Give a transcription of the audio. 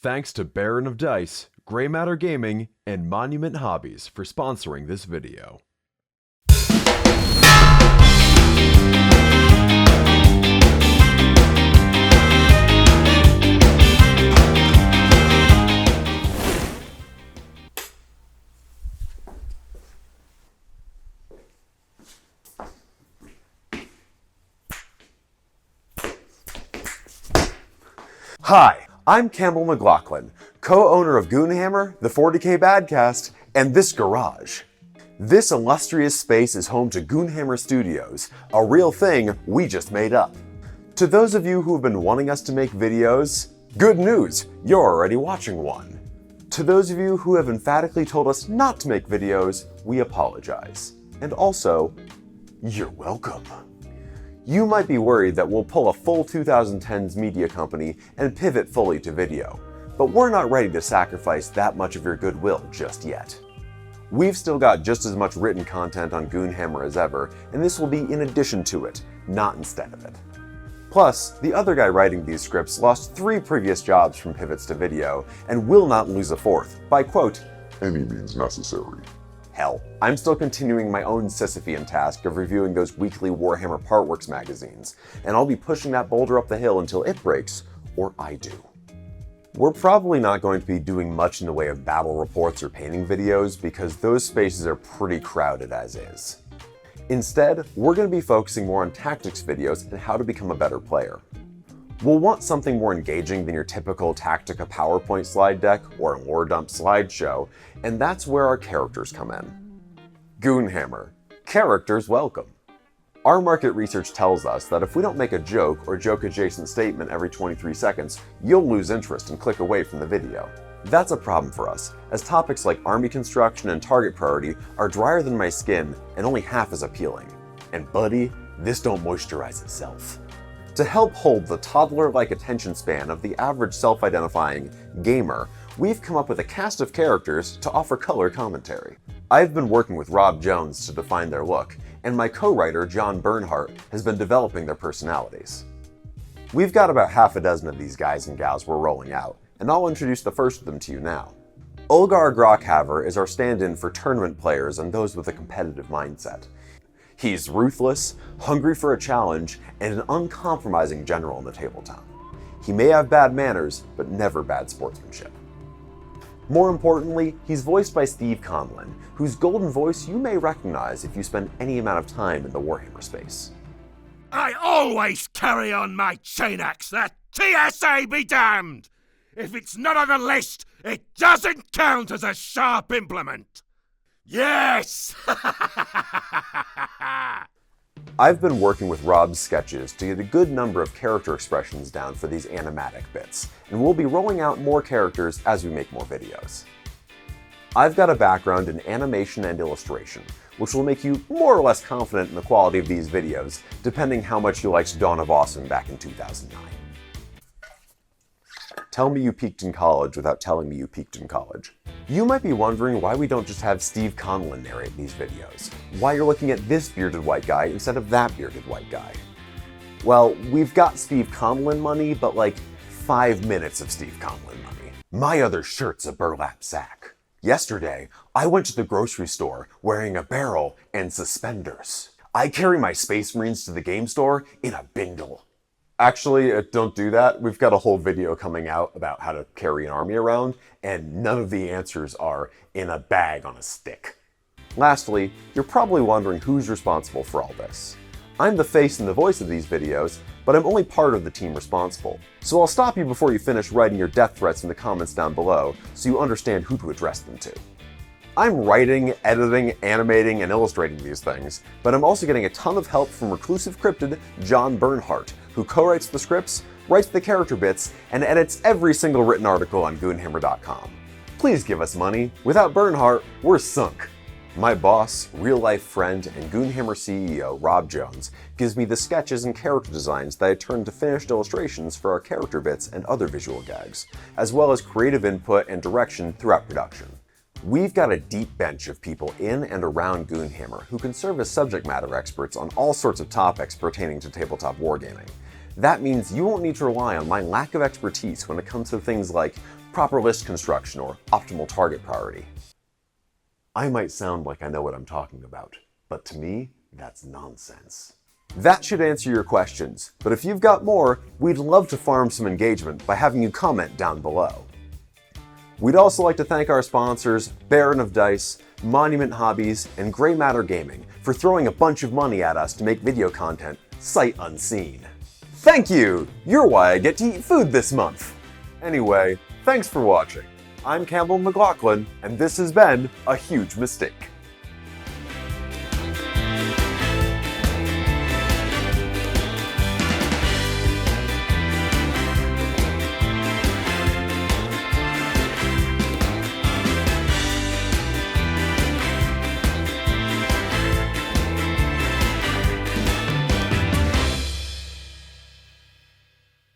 Thanks to Baron of Dice, Grey Matter Gaming, and Monument Hobbies for sponsoring this video. Hi, I'm Campbell McLaughlin, co-owner of Goonhammer, the 40K Badcast, and this garage. This illustrious space is home to Goonhammer Studios, a real thing we just made up. To those of you who have been wanting us to make videos, good news, you're already watching one. To those of you who have emphatically told us not to make videos, we apologize. And also, you're welcome. You might be worried that we'll pull a full 2010s media company and pivot fully to video, but we're not ready to sacrifice that much of your goodwill just yet. We've still got just as much written content on Goonhammer as ever, and this will be in addition to it, not instead of it. Plus, the other guy writing these scripts lost 3 previous jobs from pivots to video, and will not lose a 4th, by quote, any means necessary. Hell, I'm still continuing my own Sisyphean task of reviewing those weekly Warhammer Partworks magazines, and I'll be pushing that boulder up the hill until it breaks, or I do. We're probably not going to be doing much in the way of battle reports or painting videos because those spaces are pretty crowded as is. Instead, we're going to be focusing more on tactics videos and how to become a better player. We'll want something more engaging than your typical Tactica PowerPoint slide deck or lore dump slideshow, and that's where our characters come in. Goonhammer. Characters welcome. Our market research tells us that if we don't make a joke or joke-adjacent statement every 23 seconds, you'll lose interest and click away from the video. That's a problem for us, as topics like army construction and target priority are drier than my skin and only half as appealing. And buddy, this don't moisturize itself. To help hold the toddler-like attention span of the average self-identifying gamer, we've come up with a cast of characters to offer color commentary. I've been working with Rob Jones to define their look, and my co-writer John Bernhardt has been developing their personalities. We've got about half a dozen of these guys and gals we're rolling out, and I'll introduce the first of them to you now. Ulgar Grokhaver is our stand-in for tournament players and those with a competitive mindset. He's ruthless, hungry for a challenge, and an uncompromising general in the tabletop. He may have bad manners, but never bad sportsmanship. More importantly, he's voiced by Steve Conlon, whose golden voice you may recognize if you spend any amount of time in the Warhammer space. I always carry on my chain axe, that TSA be damned! If it's not on the list, it doesn't count as a sharp implement! Yes! I've been working with Rob's sketches to get a good number of character expressions down for these animatic bits, and we'll be rolling out more characters as we make more videos. I've got a background in animation and illustration, which will make you more or less confident in the quality of these videos, depending how much you liked Dawn of Awesome back in 2009. Tell me you peaked in college without telling me you peaked in college. You might be wondering why we don't just have Steve Conlon narrate these videos. Why you're looking at this bearded white guy instead of that bearded white guy. Well, we've got Steve Conlon money, but like 5 minutes of Steve Conlon money. My other shirt's a burlap sack. Yesterday, I went to the grocery store wearing a barrel and suspenders. I carry my Space Marines to the game store in a bindle. Actually, don't do that. We've got a whole video coming out about how to carry an army around, and none of the answers are in a bag on a stick. Lastly, you're probably wondering who's responsible for all this. I'm the face and the voice of these videos, but I'm only part of the team responsible. So I'll stop you before you finish writing your death threats in the comments down below so you understand who to address them to. I'm writing, editing, animating, and illustrating these things, but I'm also getting a ton of help from reclusive cryptid John Bernhardt, who co-writes the scripts, writes the character bits, and edits every single written article on Goonhammer.com. Please give us money. Without Bernhardt, we're sunk. My boss, real-life friend, and Goonhammer CEO Rob Jones gives me the sketches and character designs that I turn to finished illustrations for our character bits and other visual gags, as well as creative input and direction throughout production. We've got a deep bench of people in and around Goonhammer who can serve as subject matter experts on all sorts of topics pertaining to tabletop wargaming. That means you won't need to rely on my lack of expertise when it comes to things like proper list construction, or optimal target priority. I might sound like I know what I'm talking about, but to me, that's nonsense. That should answer your questions, but if you've got more, we'd love to farm some engagement by having you comment down below. We'd also like to thank our sponsors, Baron of Dice, Monument Hobbies, and Grey Matter Gaming for throwing a bunch of money at us to make video content sight unseen. Thank you! You're why I get to eat food this month! Anyway, thanks for watching. I'm Campbell McLaughlin, and this has been A Huge Mistake.